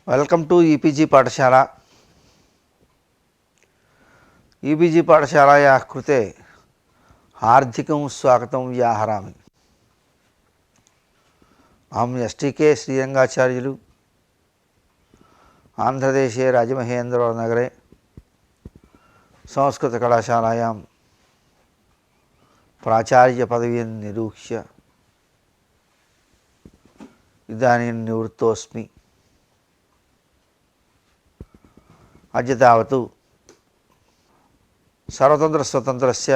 Welcome to EPG పాఠశాల। EPG పాఠశాलायाः कृते हार्दिकं स्वागतं व्याहरामि। अहं एसटीके श्रीरंगाचार्युलु आंध्रदेशे राजमहेन्द्रवरनगरे संस्कृतकलाशालायां प्राचार्यपदवीं निरूक्ष्य इदानीं निवृत्तोऽस्मि। अद्य तावत् सर्वतन्त्रस्वतन्त्रस्य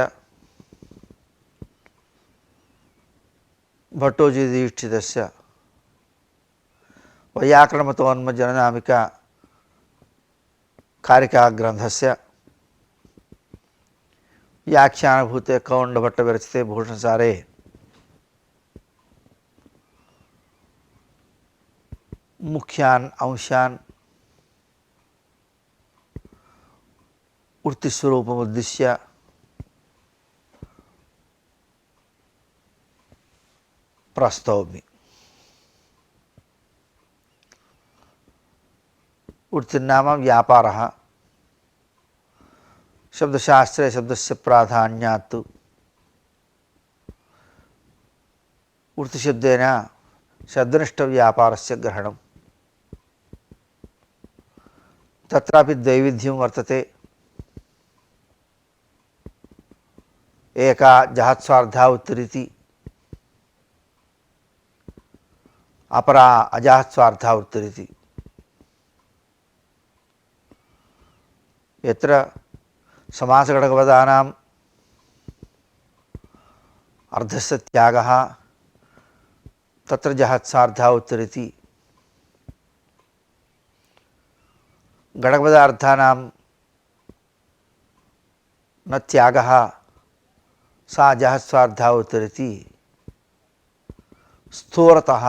भट्टोजीदीक्षितस्य वैयाकरणमतोन्मज्जननामिका कारिकाग्रन्थस्य व्याख्यानभूते कौण्डभट्टविरचिते भूषणसारे मुख्यान् अंशान् वृत्तिस्वरूपमुद्दिश्य प्रस्तौमि। वृत्तिर्नाम व्यापारः। शब्दशास्त्रे शब्दस्य प्राधान्यात् वृत्तिशब्देन शब्दनिष्ठव्यापारस्य ग्रहणम्। तत्रापि दैविध्यं वर्तते। एका जहत्स्वार्धावृत्तिरिति, अपरा अजहत्स्वार्धावृत्तिरिति। यत्र समासघटकपदानाम् अर्थस्य त्यागः तत्र जहत्सार्धावृत्तिरिति, घटकपदार्थानां न त्यागः सा जहत्स्वार्धावृत्तिरिति स्थूलतः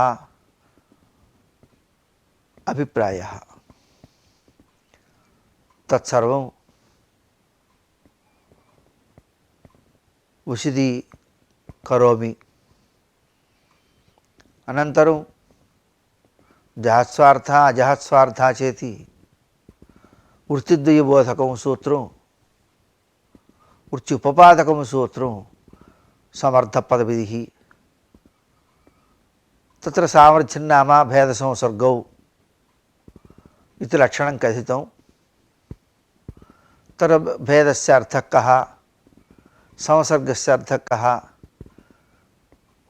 अभिप्रायः। तत्सर्वं विशदीकरोमि। अनन्तरं जहत्स्वार्थः अजहत्स्वार्थः चेति वृत्तिद्वयबोधकं सूत्रं, वृत्ति उपपादकं सूत्रं समर्थपदविधिः। तत्र सामर्थ्यन्नाम भेदसंसर्गौ इति लक्षणं कथितं। तत्र भेदस्य अर्थः कः, संसर्गस्य अर्थः कः,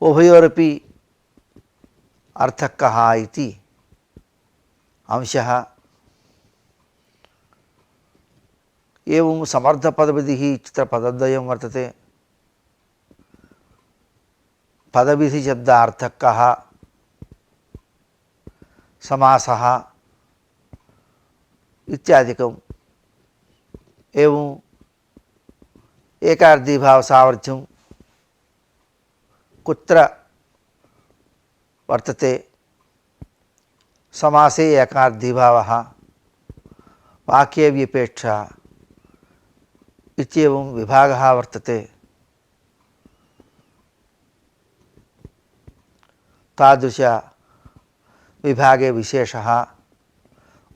उभयोरपि अर्थः कः इति अंशः। एवं समर्थपदविधिः इत्यत्र पदद्वयं वर्तते। पदविधिशब्दार्थः कः, समासः इत्यादिकम्। एवं एकार्धीभावसामर्थ्यं कुत्र वर्तते, समासे एकार्धीभावः, वाक्ये व्यपेक्षा इत्येवं विभागः वर्तते। तादृश विभागे विशेषः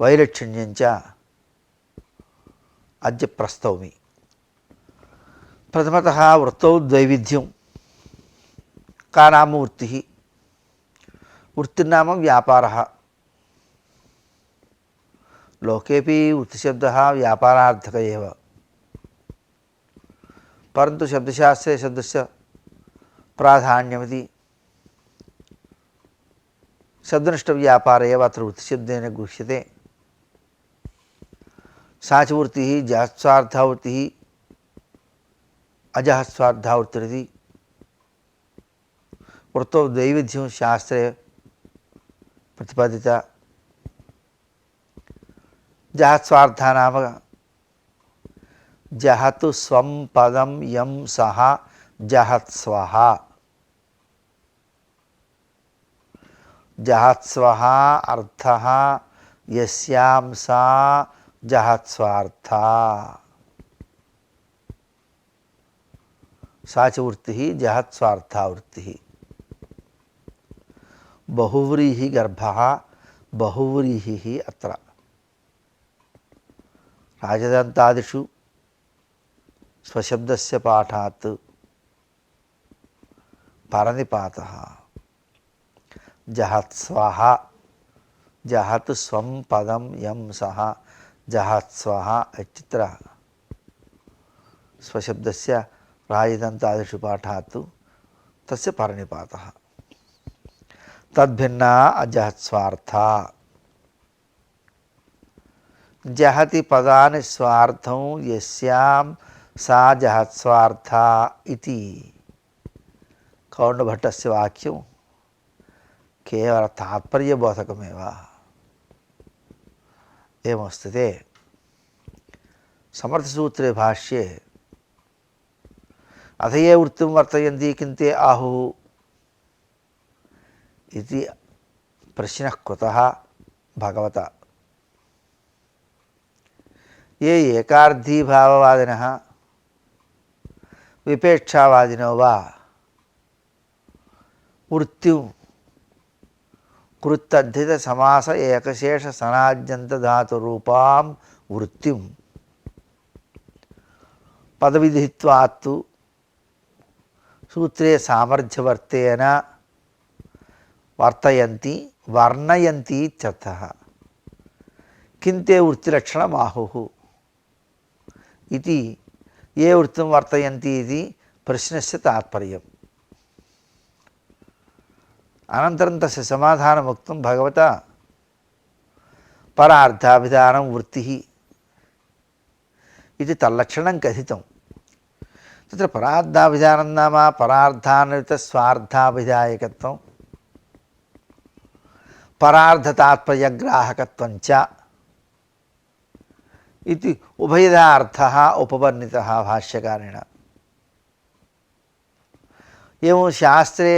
वैलक्षण्यञ्च अद्य प्रस्तौमि। प्रथमतः वृत्तौ द्वैविध्यं। का नाम वृत्तिः? वृत्तिर्नाम व्यापारः। लोकेपि वृत्तिशब्दः व्यापारार्थक एव, परन्तु शब्दशास्त्रे शब्दस्य प्राधान्यमिति शब्दनिष्ठव्यापार एव अत्र वृत्तिशब्देन गृह्यते। सा च वृत्तिः जहत्स्वार्थावृत्तिः अजहत्स्वार्थावृत्तिरिति। वृत्तौ दैविध्यं शास्त्रे प्रतिपादिता। जहत्स्वार्थः नाम जहतु स्वं पदं यं सः जहत्स्वः। जहत्स्वः अर्थः यस्यां सा जहत्स्वार्था। सा च वृत्तिः जहत्स्वार्थावृत्तिः। बहुव्रीहि गर्भः बहुव्रीहिः अत्र राजदन्तादिषु स्वशब्दस्य पाठात् परनिपातः जहत्स्वः जहत् स्वं पदं यं सः जहत्स्वः इत्यत्र स्वशब्दस्य राजदन्तादिषु पाठात् तस्य परनिपातः तद्भिन्ना अजहत्स्वार्था जहति पदानि स्वार्थं यस्यां सा जहत्स्वार्था इति कौण्डभट्टस्य वाक्यं केवल तात्पर्यबोधकमेव एवमस्ति ते समर्थसूत्रे भाष्ये अथ ये वृत्तिं वर्तयन्ति किन्ते आहुः इति प्रश्नः कृतः भगवता ये एकार्थीभाववादिनः विपेक्षावादिनो वा वृत्तिं कृत्यर्थित समास एकशेष सनाद्यन्त धातुरूपां वृत्तिं पदविधित्वात्तु सूत्रे सामर्थ्यवर्तेन वर्तयन्ति वर्णयन्ति इत्यर्थः किन्ते वृत्तिलक्षणम् आहुः इति ये वृत्तिं वर्तयन्ति इति प्रश्नस्य तात्पर्यम् अनन्तरं तस्य समाधानमुक्तं भगवता परार्थाभिधानं वृत्तिः इति तल्लक्षणं कथितं तत्र परार्थाभिधानं नाम परार्थान्वितस्वार्थाभिधायकत्वं परार्थतात्पर्यग्राहकत्वं च इति उभयधा अर्थः उपवर्णितः भाष्यकारेण एवं शास्त्रे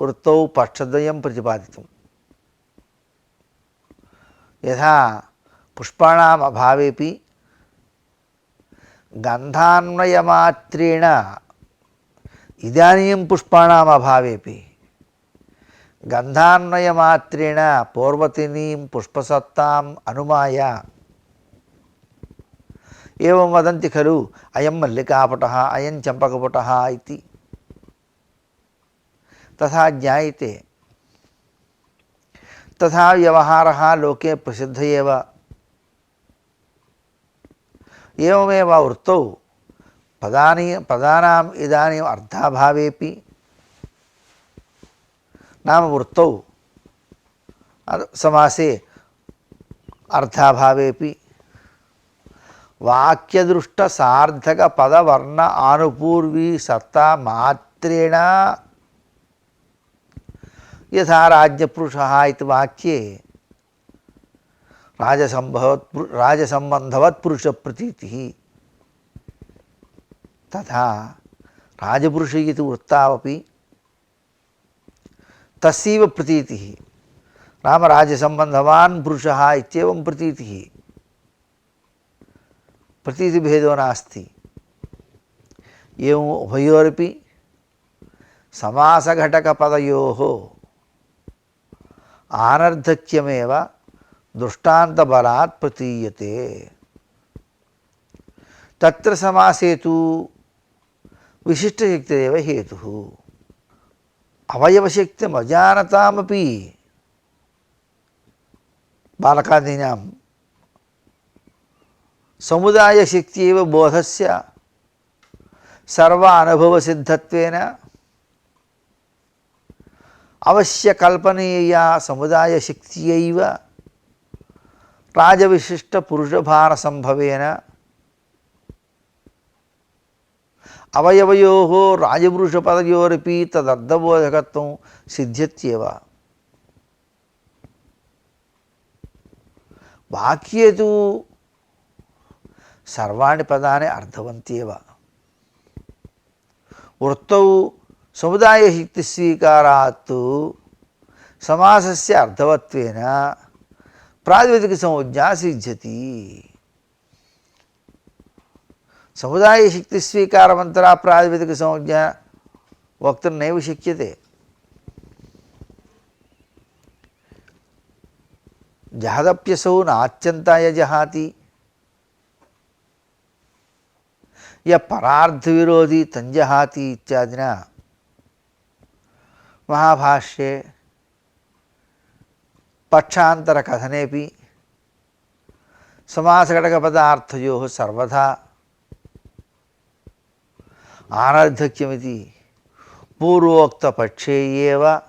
वृत्तौ पक्षद्वयं प्रतिपादितं यथा पुष्पाणाम् अभावेपि गन्धान्वयमात्रेण इदानीं पुष्पाणाम् अभावेपि गन्धान्वयमात्रेण पूर्वतिनीं पुष्पसत्ताम् अनुमाय एवं वदन्ति खलु अयं मल्लिकापटः अयं चम्पकपटः इति तथा ज्ञायते तथा व्यवहारः लोके प्रसिद्ध एव एवमेव वृत्तौ पदानाम् इदानीम् अर्थाभावेपि नाम वृत्तौ समासे अर्थाभावेपि वाक्यदृष्ट सार्थक पदवर्ण आनुपूर्वी सत्ता मात्रेण यथा राज्यपुरुषः इति वाक्ये राजसंबंधवत् पुरुषप्रतीतिः तथा राजपुरुष इति वृत्तावपि तस्यैव प्रतीतिः नाम राजसंबंधवान् पुरुषः इत्येवं प्रतीतिः प्रतीतिभेदो नास्ति एवं उभयोरपि समासघटकपदयोः आनर्धक्यमेव दृष्टान्तबलात् प्रतीयते तत्र समासे तु विशिष्टशक्तिरेव हेतुः अवयवशक्तिमजानतामपि बालकादीनां समुदायशक्त्यैव बोधस्य सर्वानुभवसिद्धत्वेन अवश्यकल्पनीया समुदायशक्त्यैव राजविशिष्टपुरुषभारसंभवेन अवयवयोः राजपुरुषपदयोरपि तदर्थबोधकत्वं सिद्ध्यत्येव वाक्ये तु सर्वाणि पदानि अर्थवन्त्येव वृत्तौ समुदायशक्तिस्वीकारात् समासस्य अर्थवत्वेन प्रातिपदिकसंज्ञा सिद्ध्यति समुदायशक्तिस्वीकारमन्तरा प्रातिपदिकसंज्ञा वक्तुर्नैव शक्यते జహదప్యసౌ నాత్యంతాయ జహాతి య పరార్థ విరోధి తంజహాతి ఇత్యాదిన మహాభాష్యే పక్షాంతర కథనేపి సమాసఘటకపదార్థయో సర్వదా ఆనర్ధక్యమితి పూర్వోక్తపక్షే ఏవ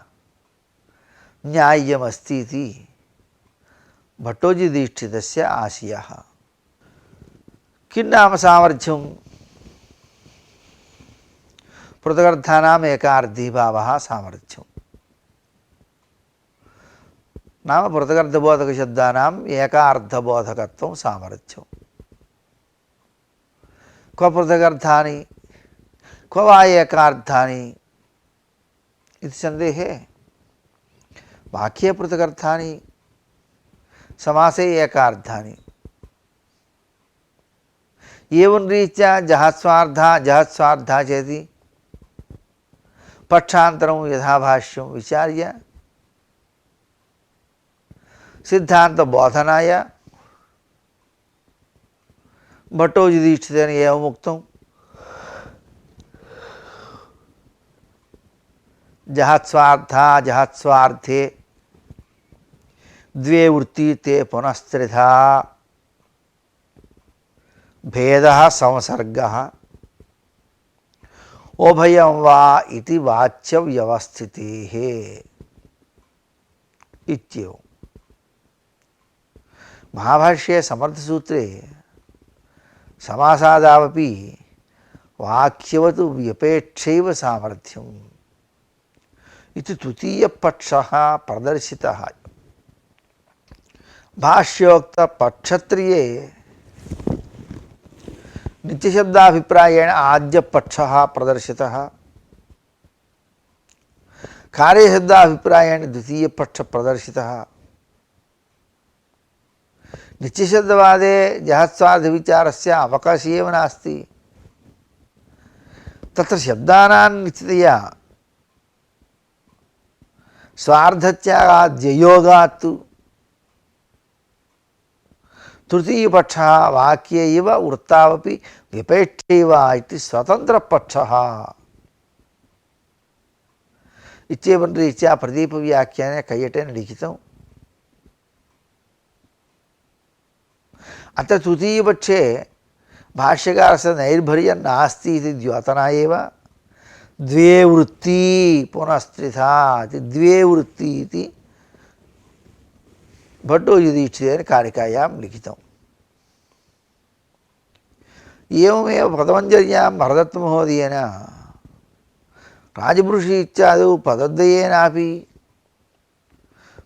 న్యాయ్యమస్తి భట్టోజీదీక్షితస్య ఆశయః. కిన్నామ సామర్థ్యం పృథగర్థానాం ఏకార్థీభావः సామర్థ్యం నామ పృథగర్థబోధకశబ్దానాం ఏకార్థబోధకత్వం సామర్థ్యం. క్వ పృథగర్థాని క్వ వా ఏకార్థాని ఇది సందేహే. వాక్యే పృథగర్థాని సమాసే ఏకార్థాని. ఏవం రీత్యా జహత్స్వార్థ చేతి పక్షాంతరం యథాభాష్యం విచార్య సిద్ధాంత బోధనాయ భట్టోజీదీక్షితేన ఏవముక్తం. జహత్స్వార్థే ద్వే వృత్తి తే పునస్త్రిధా భేదః సంసర్గః ఉభయం వా ఇతి వాచ్య వ్యవస్థితేః ఇత్యేవం. మహాభాష్ये సమర్థసూత్రే సమాసాదావపి వాక్యవత్ వ్యపేక్షైవ సామర్థ్యం ఇది తృతీయపక్షः ప్రదర్శితः. భాష్యోక్తపక్షత్రయే నిత్యశబ్దాభిప్రాయేణ ఆద్యపక్షः ప్రదర్శితः. కార్యశబ్దాభిప్రాయేణ ద్వితీయపక్షः ప్రదర్శితः. నిత్యశబ్దవాదే జహత్స్వార్థవిచారస్య అవకాశः एव नास्ति. तत्र शब्दानां नित्यतया स्वार्थत्यागाद्ययोगात् तृतीयपक्षः वाक्ये इव वृत्तावपि विपेक्षैव इति स्वतन्त्रपक्षः इत्येवं रीत्या प्रदीपव्याख्याने कैयटेन लिखितम्. अत्र तृतीयपक्षे भाष्यकारस्य नैर्भर्यं नास्ति इति द्योतना एव. द्वे वृत्ति पुनस्त्रिधा इति द्वे वृत्ति इति भट्टोजीदीक्षितेन कारिकायां लिखितम्. एवमेव पदमञ्जर्यां भरदत्तमहोदयेन राजपुरुषी इत्यादौ पदद्वयेनापि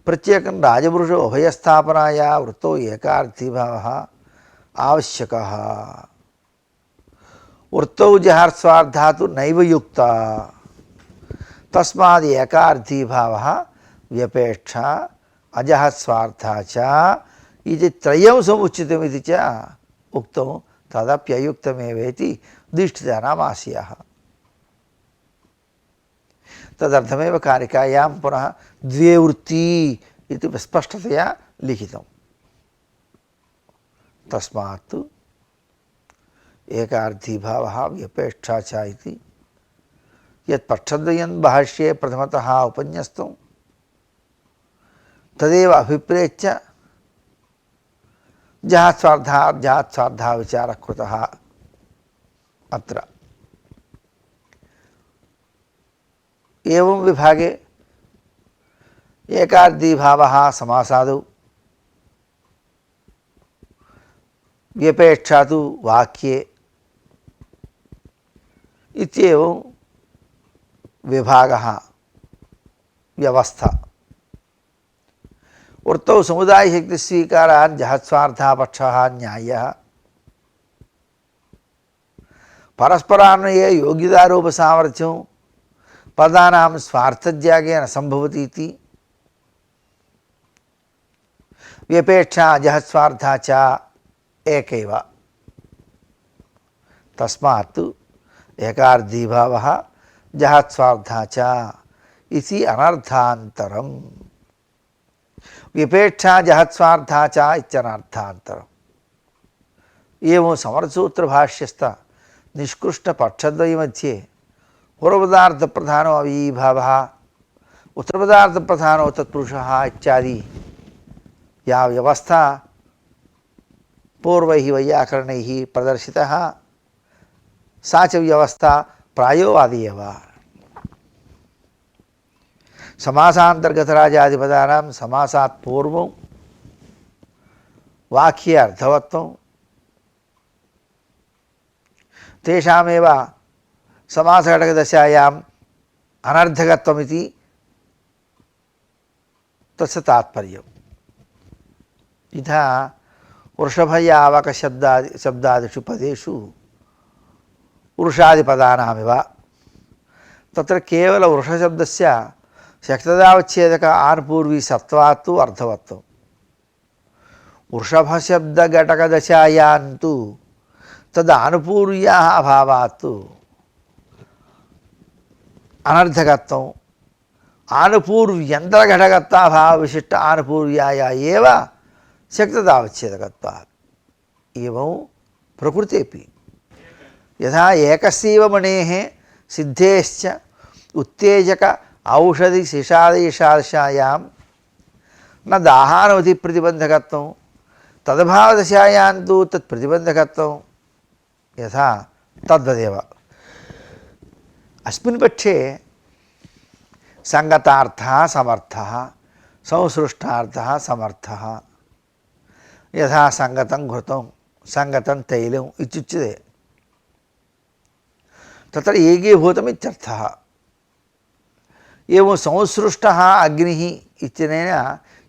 प्रत्येकं राजपुरुष उभयस्थापनाया वृत्तौ एकार्थीभावः आवश्यकः. वृत्तौ जहर्स्वार्था तु नैव युक्ता. तस्माद् एकार्थीभावः व्यपेक्षा अजहत्स्वार्था च इति त्रयं समुचितमिति च उक्तं. तदप्ययुक्तमेवेति दीक्षितानाम् आशयः. तदर्थमेव कारिकायां पुनः द्वे वृत्ति इति स्पष्टतया लिखितम्. तस्मात् एकार्थीभावः व्यपेक्षा च इति यत् पक्षद्वयं भाष्ये प्रथमतः उपन्यस्तं तदेव अभिप्रेत्य जहत्स्वार्था विचारः कृतः अत्र. एवं विभागे एकार्थीभावः समासादौ व्यपेक्षा तु वाक्ये इत्येवं विभागः व्यवस्था. वृत्तौ समुदायशक्तिस्वीकारात् जहत्स्वार्थापक्षः न्यायः. परस्परान्वये योग्यतारूपसामर्थ्यं पदानां स्वार्थत्यागेन संभवति इति. व्यपेक्षा जहत्स्वार्था च एकैव. तस्मात् एकार्थीभावः जहत्स्वार्था च इति अनर्थान्तरम्. విపేక్షా జహత్స్వార్థా చ ఇత్యనర్థాంతరం. ఏమో సమరసూత్ర భాష్యస్థ నిష్కృష్ట పక్షద్వయ మధ్యే పూర్వపదార్థ ప్రధానో అవీభావ उत्तरपदार्थ प्रधानो तत्पुरुषः इत्यादि या व्यवस्था पूर्वैः वैयाकरणैः प्रदर्शितः सा च व्यवस्था प्रायोवादी एव. समासान्तर्गतराजादिपदानां समासात् पूर्वं वाक्ये अर्थवत्वं तेषामेव समासघटकदशायाम् अनर्थकत्वमिति तस्य तात्पर्यम्. इतः वृषभयावक शब्दादिषु पदेषु वृषादिपदानामिव तत्र केवल वृषशब्दस्य शक्तदावच्छेदक आनुपूर्वी सत्वात् तु अर्थवत्वं. वृषभशब्दघटकदशायां तु तदानुपूर्व्याः अभावात् अनर्थकत्वं आनुपूर्व्यन्तरघटकत्वाभाव विशिष्ट आनुपूर्व्याय एव शक्ततावच्छेदकत्वात्. एवं प्रकृतेपि यथा एकस्यैव मणेः सिद्धेश्च उत्तेजक औषधि शिशादेशादशायां न दाहानवधिप्रतिबन्धकत्वं तदभावदशायां तु तत्प्रतिबन्धकत्वं यथा तद्वदेव. अस्मिन् पक्षे संगतार्थः समर्थः संसृष्टार्थः समर्थः यथा संगतं घृतं संगतं तैलम् इत्युच्यते तत्र एकीभूतमित्यर्थः. एवं संसृष्टः अग्निः इत्यनेन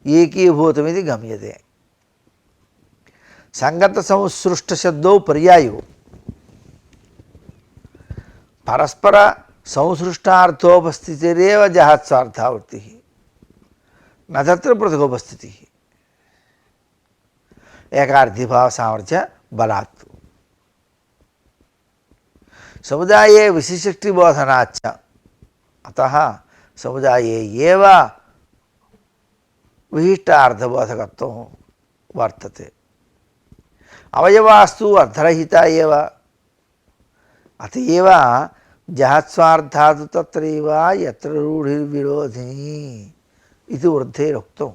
एकीभूतमिति गम्यते. संगतसंसृष्टशब्दौ पर्यायो परस्पर संसृष्टार्थोपस्थितिरेव जहत्स्वार्थावृत्तिः न तत्र पृथगोपस्थितिः. एकार्थीभाव सामर्थ्य बलात् समुदाये विशिष्टिबोधनाच्च अतः समुदाये एव विशिष्टार्थबोधकत्वं वर्तते. अवयवास्तु अर्थरहिता एव अतएव जहत्स्वार्थात् तत्रैव यत्र रूढिर्विरोधिनी इति वृद्धेरुक्तं.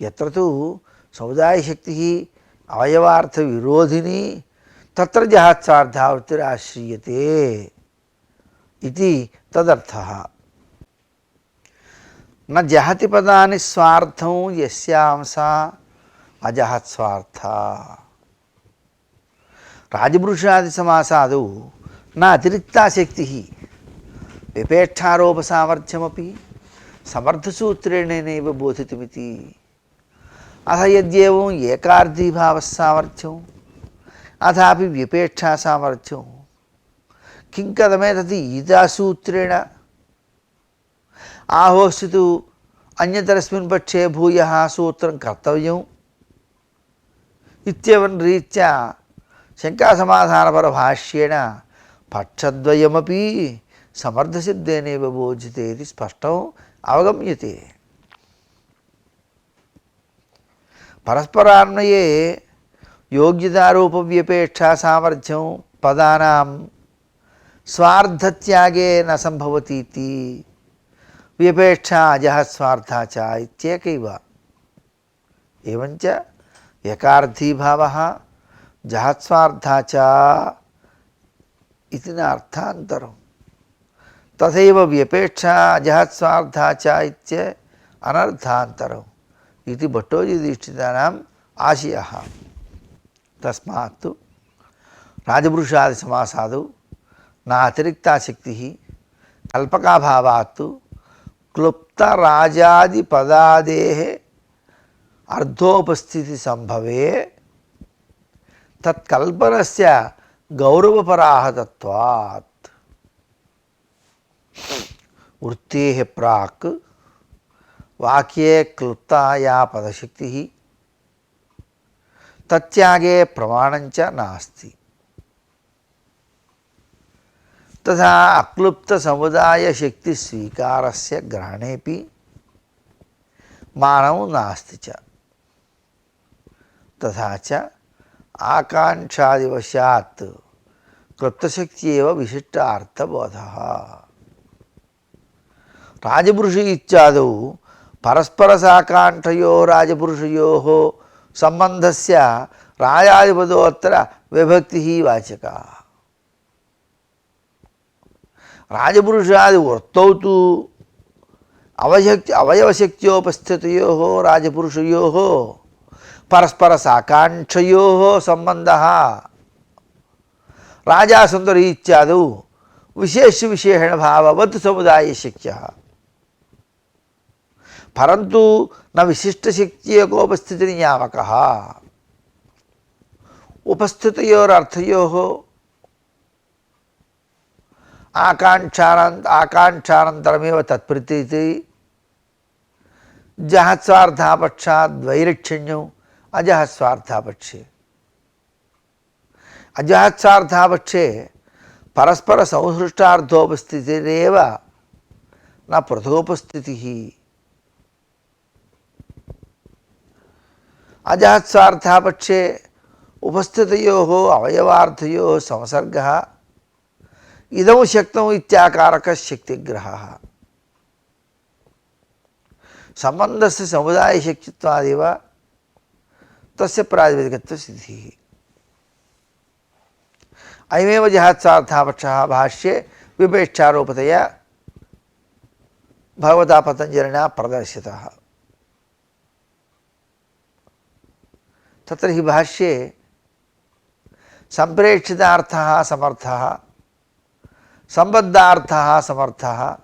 यत्र तु समुदायशक्तिः अवयवार्थविरोधिनी तत्र जहत्स्वार्थावृत्तिराश्रीयते इति तदर्थः. न जहति पदानि स्वार्थं यस्यांसा अजहत्स्वार्था. राजपुरुषादि समासादौ न अतिरिक्ता शक्तिः विपेक्षारोपसामर्थ्यमपि समर्थसूत्रेणैव बोधितमिति. अथ यद्येवम् एकार्थीभावसामर्थ्यम् अथापि विपेक्षासामर्थ्यं किं कथमेतत् ईतासूत्रेण आहोस्यतु अन्यतरस्मिन् पक्षे भूयः सूत्रं कर्तव्यम् इत्येवं रीत्या शङ्कासमाधानपरभाष्येण पक्षद्वयमपि समर्थसिद्धेनैव बोध्यते इति स्पष्टम् अवगम्यते. परस्परान्वये योग्यतारूपव्यपेक्षा सामर्थ्यं पदानां स्वार्थत्यागे न सम्भवति इति. व्यपेक्षा अजहत्स्वार्था च इत्येकैव. एवञ्च एकार्थीभावः जहत्स्वार्था च इति न अर्थान्तरम्. तथैव व्यपेक्षा अजहत्स्वार्था च इत्य अनर्थान्तरम् इति भट्टोजीदीक्षितानाम् आशयः. तस्मात् राजपुरुषादिसमासादौ न अतिरिक्ता शक्तिः कल्पकाभावात् क्लुप्तराजादिपदादेः अर्धोपस्थितिसम्भवे तत्कल्पनस्य गौरवपराहतत्वात्. वृत्तेः प्राक् वाक्ये क्लुप्ता या पदशक्तिः तत्यागे प्रमाणञ्च नास्ति. तथा अक्लुप्तसमुदायशक्तिस्वीकारस्य ग्रहणेपि मानौ नास्ति च तथा च आकांक्षादिवशात् क्लुप्तशक्त्येव विशिष्टार्थबोधः। राजपुरुष इत्यादौ परस्परसाकांक्षयोः राजपुरुषयोः सम्बन्धस्य राजादिपदोत्तर विभक्तिः वाचका। राजपुरुषादि वृत्तौ तु अवयवशक्त्योपस्थितयोः राजपुरुषयोः परस्परसाकांक्षयोः सम्बन्धः राजासुन्दरी इत्यादौ विशेषविशेषणभाववत् समुदायशक्यः। परन्तु न विशिष्टशक्त्येकोपस्थितिनियामकः। उपस्थितयोरर्थयोः आकांक्षानन्तरमेव तत्प्रतीति जहत्स्वार्थापक्षाद्वैलक्षण्यौ अजहत्स्वार्थापक्षे। अजहत्स्वार्थापक्षे परस्पर संसृष्टार्थोपस्थितिरेव न पृथगोपस्थितिः। अजहत्स्वार्थापक्षे उपस्थितयोः अवयवार्थयोः संसर्गः इदं शक्तौ इत्याकारकः शक्तिग्रहः। सम्बन्धस्य समुदायशक्तित्वादेव तस्य प्रातिपदिकत्वसिद्धिः। अयमेव जहत्स्वार्थापक्षः भाष्ये विपेक्षारोपतया भगवता पतञ्जलिना प्रदर्शितः। तत्र हि भाष्ये सम्प्रेक्षितार्थः समर्थः, सम्बद्धार्थः समर्थः,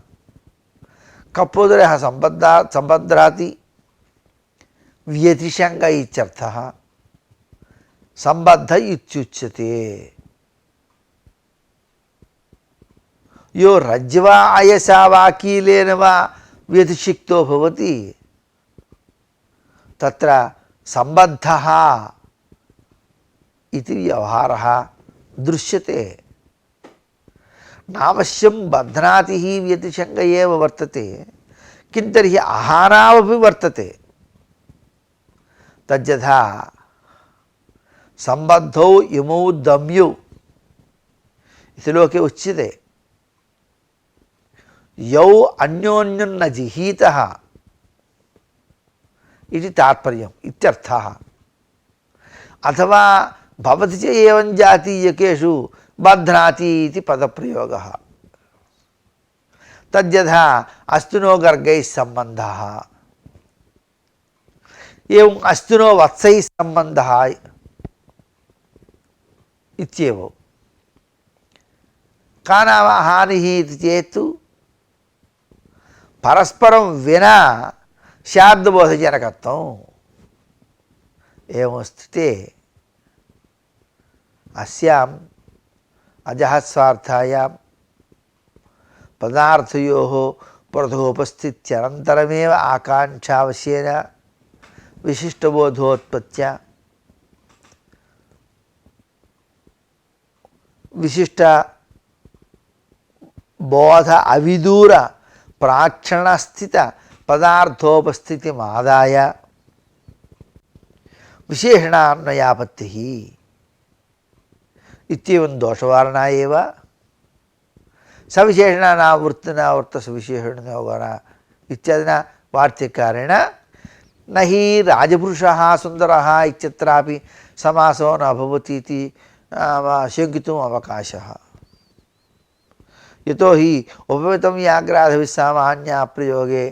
कपोदरः सम्बध्राति व्यतिशङ्क इत्यर्थः, सम्बद्ध इत्युच्यते। यो रज्ज्वा अयसा वा कीलेन वा व्यतिषिक्तो भवति तत्र सम्बद्धः इति व्यवहारः दृश्यते। नावश्यं बध्नाति हि व्यतिशङ्क एव वर्तते, किं तर्हि आहारावपि वर्तते। तद्यथा सम्बद्धौ इमौ दम्यौ इति लोके उच्यते। यौ अन्योन्यं न जिहीतः इति तात्पर्यम् इत्यर्थः। अथवा भवति च एवं जातीयकेषु बध्नाति इति पदप्रयोगः। तद्यथा अस्तुनो गर्गैः सम्बन्धः, एवं अस्तुनो वत्सैः सम्बन्धः इत्येव। का नाम हानिः इति चेत् परस्परं विना शाब्दबोधजनकत्वम्। एवं स्थिते अस्याम् अजहत्स्वार्थायां पदार्थयोः पृथगोपस्थित्यनन्तरमेव आकाङ्क्षावश्येन विशिष्टबोधोत्पत्त्या विशिष्टबोध अविदूर प्राक्षणस्थित पदार्थोपस्थितिमादाय विशेषणान्वयापत्तिः इत्येवं दोषवारणा एव सविशेषणानावृत्तिनावृत्तसविशेषणयोगः इत्यादिना वार्तिकारेण न हि राजपुरुषः सुन्दरः इत्यत्रापि समासो न भवति इति शङ्कितुम् अवकाशः। यतो हि उपमितं व्याघ्रादभिः सामान्याप्रयोगे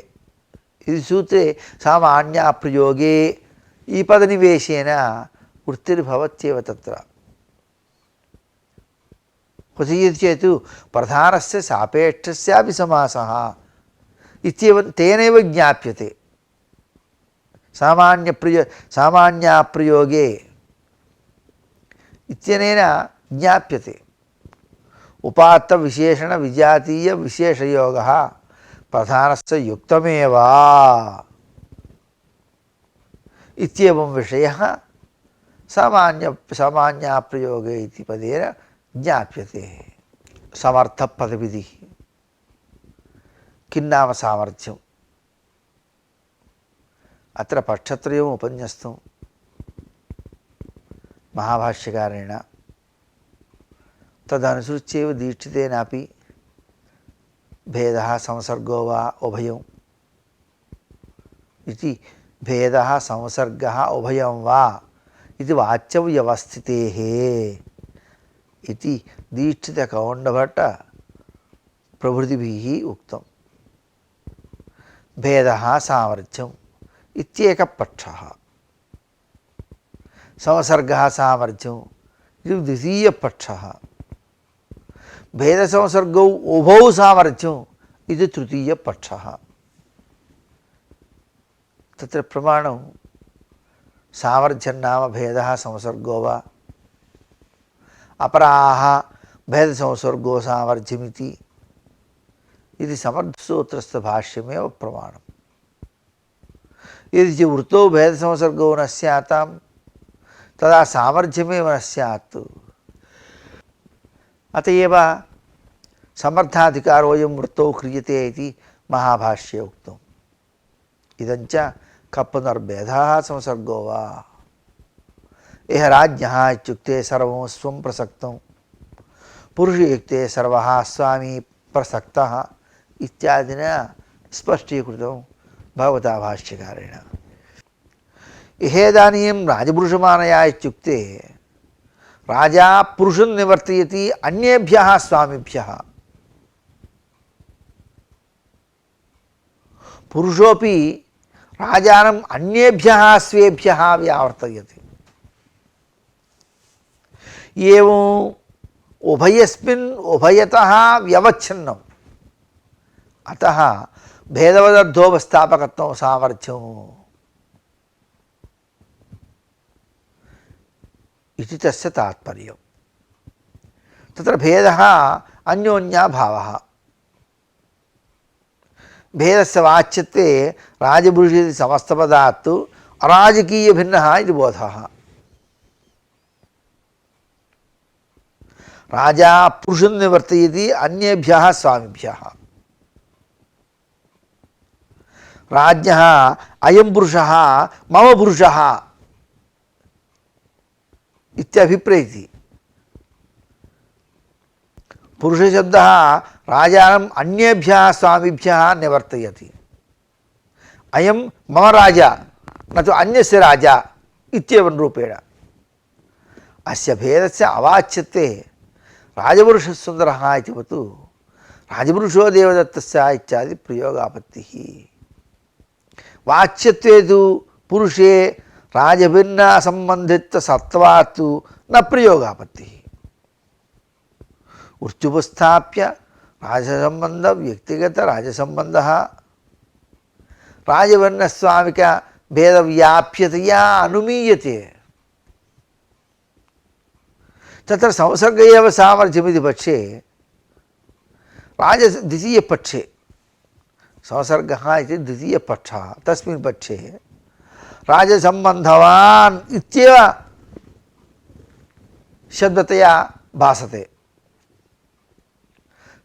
इति सूत्रे सामान्याप्रयोगे ई पदनिवेशेन वृत्तिर्भवत्येव तत्र। क्वचित् चेत् प्रधानस्य सापेक्षस्यापि समासः इत्येवं तेनैव ज्ञाप्यते। सामान्याप्रयोगे इत्यनेन ज्ञाप्यते। उपात्त विशेषण विजातीय विशेषयोगः प्रधानस्य युक्तमेव इत्येवं विषयः सामान्याप्रयोगे इति पदेन ज्ञाप्यते। समर्थपदविधिः किं नाम सामर्थ्यं? अत्र पक्षत्रयम् उपन्यस्तं महाभाष्यकारेण तदनुसृत्यैव दीक्षितेनापि भेदः संसर्गो वा उभयम् इति भेदः संसर्गः उभयं वा इति वाच्यव्यवस्थितेः इति दीक्षितकौण्डभट्ट प्रभृतिभिः उक्तम्। भेदः सामर्थ्यम् इत्येकः पक्षः, संसर्गः सामर्थ्यम् इति द्वितीयः पक्षः, भेदसंसर्गौ उभौ सामर्थ्यम् इति तृतीयः पक्षः। तत्र प्रमाणं सामर्थ्यं नाम भेदः संसर्गो वा अपराः भेदसंसर्गो सामर्थ्यमिति इति समर्थसूत्रस्थभाष्यमेव प्रमाणम्। यदि च वृत्तौ भेदसंसर्गो न स्यातां तदा सामर्थ्यमेव न स्यात्। अत एव समर्थाधिकारोऽयं वृत्तौ क्रियते इति महाभाष्ये उक्तम्। इदञ्च कप्पुनर्भेदः संसर्गो वा यः राज्ञः इत्युक्ते सर्वं स्वं प्रसक्तं, पुरुषयुक्ते सर्वः स्वामी प्रसक्तः इत्यादिना स्पष्टीकृतं भगवता भाष्यकारेण। इहेदानीं राजपुरुषमानया इत्युक्ते राजा पुरुषं निवर्तयति अन्येभ्यः स्वामिभ्यः, पुरुषोऽपि राजानम् अन्येभ्यः स्वेभ्यः व्यावर्तयति। एवं उभयस्मिन् उभयतः व्यवच्छिन्नम्। अतः भेदवदर्थोपस्थापकत्वं सामर्थ्यम् इति तस्य तात्पर्यम्। तत्र भेदः अन्योन्याभावः। भेदस्य वाच्यत्वे राजपुरुषे इति समस्तपदात् अराजकीयभिन्नः इति बोधः। राजा पुरुषं निवर्तयति अन्येभ्यः स्वामिभ्यः। राज्ञः अयं पुरुषः मम पुरुषः इत्यभिप्रैति। पुरुषशब्दः राजानम् अन्येभ्यः स्वामिभ्यः निवर्तयति। अयं मम राजा न तु अन्यस्य राजा इत्येवं रूपेण। अस्य भेदस्य अवाच्यत्वे राजपुरुषसुन्दरः इति वतु राजपुरुषो देवदत्तस्य इत्यादि प्रयोगापत्तिः। वाच्यत्वे तु पुरुषे राजभिन्नसम्बन्धित्वसत्त्वात् न प्रयोगापत्तिः। उच्युपस्थाप्य राजसंबंध व्यक्तिगत राजसंबंधः राजवर्णस्वामिक भेदव्याप्यतया अनुमीयते। तत्र संसर्ग एव सामर्थ्यमिति पक्षे द्वितीयपक्षे संसर्गः इति द्वितीयपक्षः। तस्मिन् पक्षे राजसंबन्धवान् इत्येव शब्दतया भासते।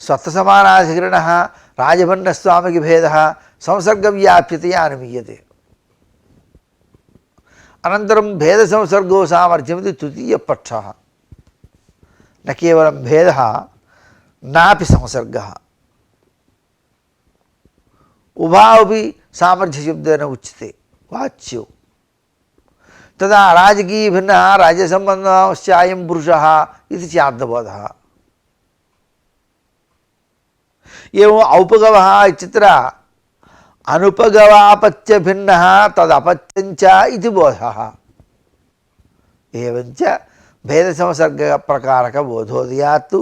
स्वत्वसमानाधिकरणः राजवर्णस्वामिकभेदः संसर्गव्याप्यतया अनुमीयते। अनन्तरं भेदसंसर्गो सामर्थ्यमिति तृतीयपक्षः। न केवलं भेदः नापि संसर्गः, उभावपि सामर्थ्यशब्देन उच्यते वाच्यो। तदा राजकीयभिन्नः राजसम्बन्धश्चायं पुरुषः इति स्याद्बोधः। एवम् औपगवः इत्यत्र अनुपगवापत्यभिन्नः तदपत्यञ्च इति बोधः। एवञ्च भेदसंसर्गप्रकारकबोधोदयात्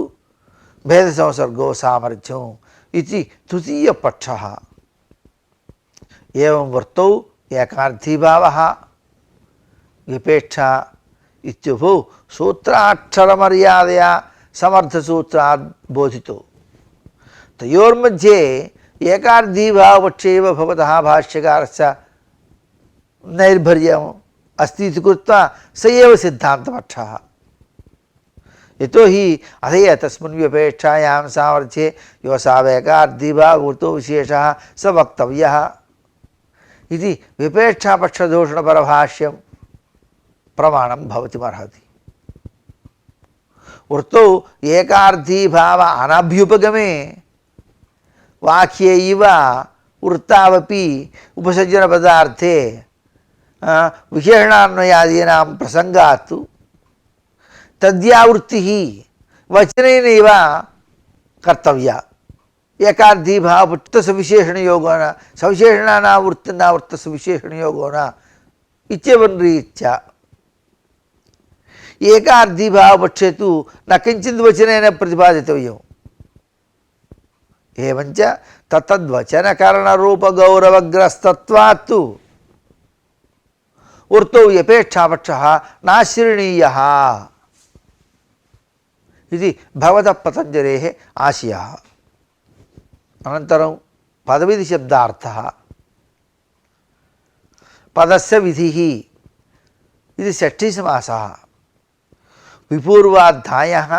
भेदसंसर्गो सामर्थ्यम् इति तृतीयपक्षः। एवं वृत्तौ एकार्थीभावः विपेक्षा इत्युभौ सूत्राक्षरमर्यादया समर्थसूत्रात् बोधितो। तयोर्मध्ये एकार्थीभावपक्षे एव भवतः भाष्यकारस्य नैर्भर्यम् अस्ति इति कृत्वा स एव सिद्धान्तपक्षः। यतो हि अधेय तस्मिन् व्यपेक्षायां सामर्थ्ये यो सावेकार्थीभाववृत्तो विशेषः स वक्तव्यः। ఇది విపేక్షాపక్షదూషణపరभाष्यं ప్రమాణం భవతిమర్హతి. వృత్తౌ ఏకార్థీభావ అనభ్యుపగమే వాక్యే ఇవ వృత్తావపి ఉపసర్జనపదార్థే విశేషణాన్వయాదీనాం ప్రసంగాత్ తద్యావృత్తి వచనైనైవ కర్తవ్య. ఏకార్థీభావ సవిశేషణయోగోన సవిశేషణానా వృత్తినా వృత్త సవిశేషణయోగోన ఇత్యవన్రీత్యా ఏకార్థీభావపక్షే తు న కించిద్ వచనేన ప్రతిపాదితవ్యం. ఏవంచ తత్తద్వచనకరణరూపగౌరవగ్రస్తత్వాత్తు వృత్తౌ యపేక్షాపక్షః నాశ్రణీయః ఇది భగవతః పతంజలేః ఆశయः. అనంతరం పదవిధి శబ్దార్థः. పదస్య విధిః ఇది షష్ఠీ సమాసः. విపూర్వాధ్యాయः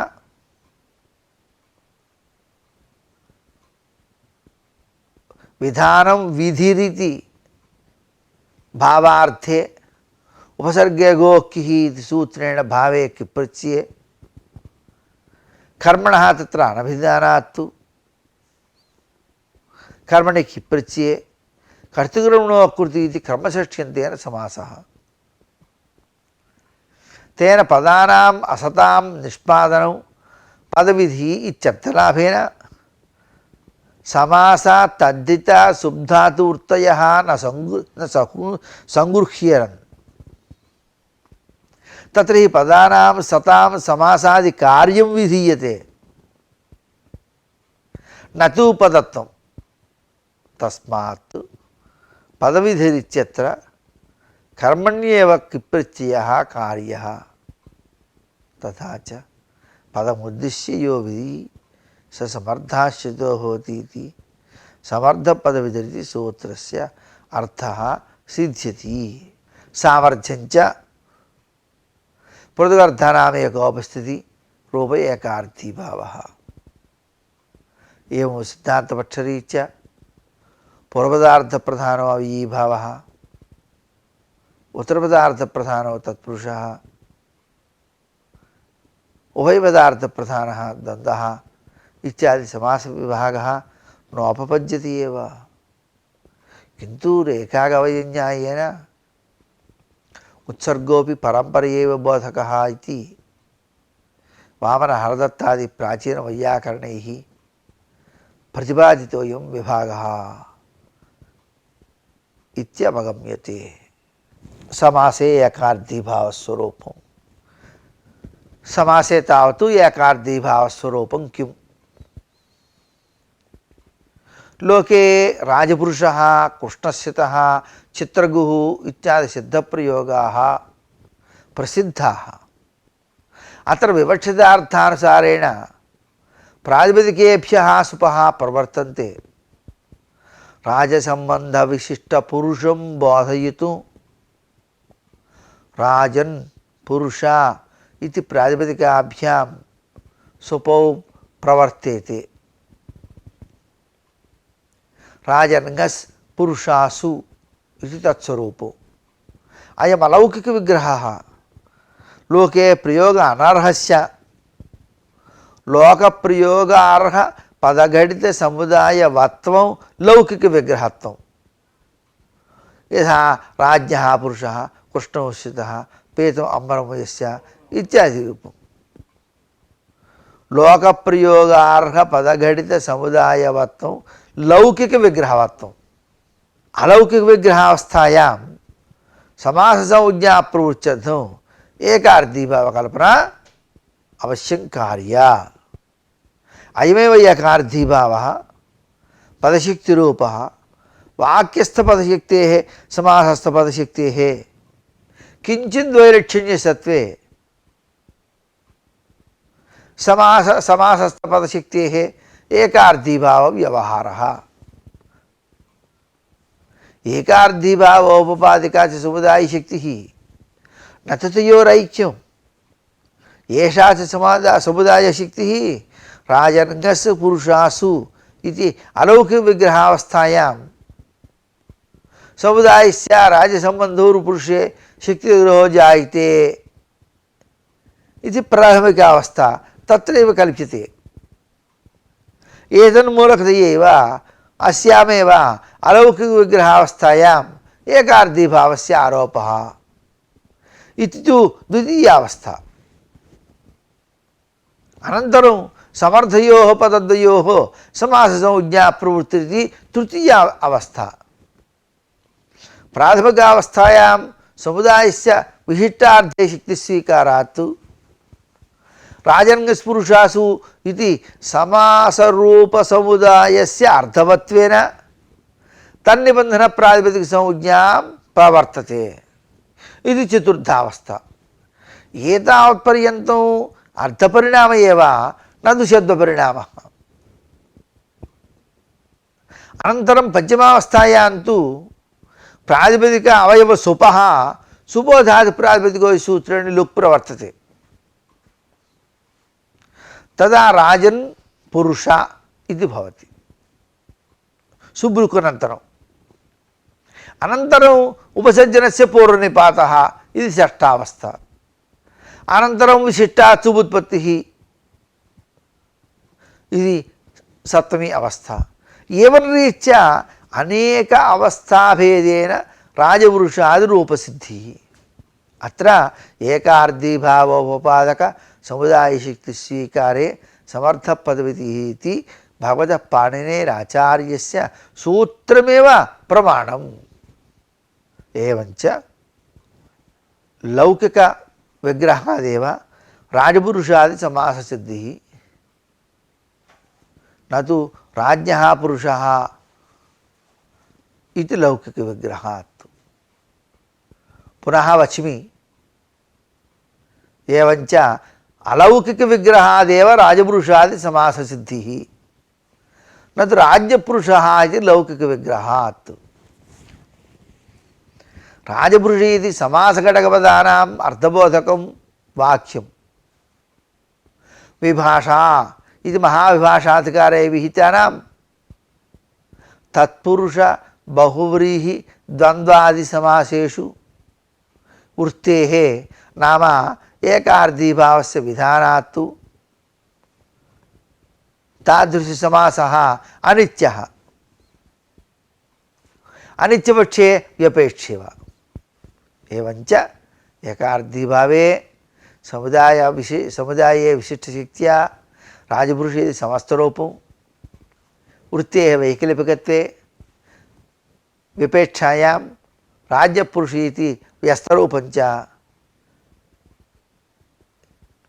విధానం విధిరితి భావార్థే ఉపసర్గే గోక్కిః ఇది సూత్రేణ భావే కిప్రత్యయే కర్మణః తత్ర అనభిధానాత్తు కర్మణి కిప్రత్యయే కర్తృకర్మణోకృతి ఇది కర్మషష్ఠ్యంతేన సమాసः. తేన పదానాం అసతాం నిష్పాదనం పదవిధి ఇత్యర్థలాభేన సమాసాత్ తద్ధిత శుబ్ధాతు వృత్తయః న సంగృహ్యరన్. తత్ర హి పదానాం సతాం సమాసాది కార్యం విధీయతే నతు పదత్వం. తస్మాత్ పదవిధిరిత్యత్ర కర్మణ్యేవ కిప్రత్యయః కార్యః. తథా చ పదముద్దిశ్య యో విధి స సమర్థాశ్రితో హోతి ఇతి సమర్థపదవిధిరితి సూత్రస్య అర్థః సిద్ధ్యతి. సామర్థ్యంచ పృథగర్థానామేకోపస్థితి రూప ఏకార్థీభావः. ఏవం సిద్ధాంతపక్షరీత్యా పూర్వపదార్థప్రధానో అవ్యయీభావः ఉత్తరపదార్థప్రధానో తత్పురుషः ఉభయపదార్థప్రధానः ద్వంద్వः ఇత్యాది సమాస విభాగः నోపపద్యతే एव. किन्तु रेखागवयन्यायेन उत्सर्गोऽपि परम्पर एव बोधकः इति वामनहरदत्तादि प्राचीनवैयाकरणैः प्रतिपादितोऽयं विभागः इत्यवगम्यते. समासे एकार्थीभावस्वरूपं समासे तावत् एकार्थीभावस्वरूपं किम्? लोके राजपुरुषः कृष्णस्यतः चित्रगुः इत्यादि सिद्धप्रयोगाः प्रसिद्धाः. अत्र विवक्षितार्थानुसारेण प्रातिपदिकेभ्यः सुपः प्रवर्तन्ते. राजसम्बन्धविशिष्टपुरुषं बोधयितुं राजन् पुरुष इति प्रातिपदिकाभ्यां सुपौ प्रवर्तेते. राजन्गस् पुरुषासु इति तत्स्वरूपो. अयम् अलौकिकविग्रहः लोके प्रयोग अनर्हस्य लोकप्रयोगार्ह पदघटित समुदायवत्वं लौकिकविग्रहत्वं. यथा राज्ञः पुरुषः कृष्णोश्रितः पेतुम् अम्बरमयस्य इत्यादि रूपं. लोकप्रयोगार्ह पदघटित समुदायवत्वं लौकिकविग्रहवत्वं. अलौकिकविग्रहावस्थायां समाससंज्ञा प्रवृत्त्यर्थम् एकार्थीभावकल्पना अवश्यं कार्या. अयमेव एकार्थीभावः पदशक्तिरूपः वाक्यस्थपदशक्तेः समासस्थपदशक्तेः किञ्चिद्वैलक्षण्यसत्त्वे समासस्थपदशक्तेः एकार्थीभावव्यवहारः. एकार्थीभावोपपादिका च समुदायशक्तिः न तयोरैक्यम्. एषा च समुदायशक्तिः राजर्गस् पुरुषासु इति अलौकिकविग्रहावस्थायां समुदायस्य राज्यसम्बन्धो पुरुषे शक्तिविग्रहो जायते इति प्राथमिकावस्था तत्रैव कल्प्यते। एतन्मूलकतया एव अस्यामेव अलौकिकविग्रहावस्थायाम् एकार्धीभावस्य आरोपः इति तु द्वितीयावस्था। अनन्तरं समर्थयोः पदद्वयोः समाससंज्ञा प्रवृत्तिरिति तृतीया अवस्था। प्राथमिकावस्थायां समुदायस्य विशिष्टार्थे शक्तिस्वीकारात् राजन्यस्पुरुषासु इति समासरूपसमुदायस्य अर्थवत्वेन तन्निबन्धनप्रातिपदिकसंज्ञां प्रवर्तते इति चतुर्थावस्था। एतावत्पर्यन्तम् अर्थपरिणाम एव न तु शब्दपरिणामः। अनन्तरं पञ्चमावस्थायां तु प्रातिपदिक अवयवसुपः सुबोधादिप्रातिपदिको सूत्रेण लुक् प्रवर्तते। तदा राजन् पुरुष इति भवति सुब्रुकनन्तरम्। अनन्तरम् उपसर्जनस्य पूर्वनिपातः इति षष्ठावस्था। अनन्तरं विशिष्टात् सुबुत्पत्तिः इति सप्तमी अवस्था। एवं रीत्या अनेक अवस्थाभेदेन राजपुरुषादिरूपसिद्धिः। अत्र एकार्धीभावोपपादक समुदायशक्तिस्वीकारे समर्थपदविधिः इति भगवतः पाणिनेराचार्यस्य सूत्रमेव प्रमाणम्। एवञ्च लौकिकविग्रहादेव राजपुरुषादिसमाससिद्धिः न तु राज्ञः पुरुषः इति लौकिकविग्रहात्। पुनः वच्मि एवञ्च अलौकिकविग्रहादेव राजपुरुषादिसमाससिद्धिः न तु राज्यपुरुषः इति लौकिकविग्रहात्। राजपुरुष इति समासघटकपदानाम् अर्थबोधकं वाक्यं विभाषा इति महाविभाषाधिकारे विहितानां तत्पुरुष बहुव्रीहि द्वन्द्वादिसमासेषु वृत्तेः नाम एकार्धीभावस्य विधानात् तादृशसमासः अनित्यः। अनित्यपक्षे व्यपेक्ष्य वा। एवञ्च एकार्धीभावे समुदाये विशिष्टशक्त्या राजपुरुषे समस्तरूपं वृत्तेः वैकल्पिकत्वे विपेक्षायां राज्यपुरुष इति व्यस्तरूपञ्च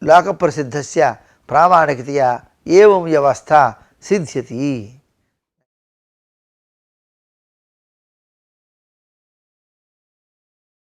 लोकप्रसिद्धस्य प्रामाणिकतया एवं व्यवस्था सिद्ध्यति।